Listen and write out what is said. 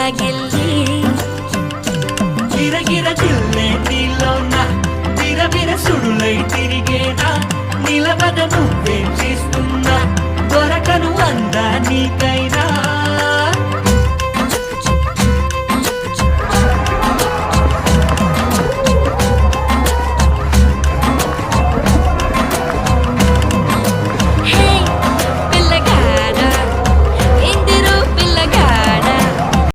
లాగెళ్ళి గిరగిర జిల్లే నీలోన విరవిర సుడులై తిరిగేనా నిలబద నువ్వే చేస్తున్నా దొరకను అందా నీకై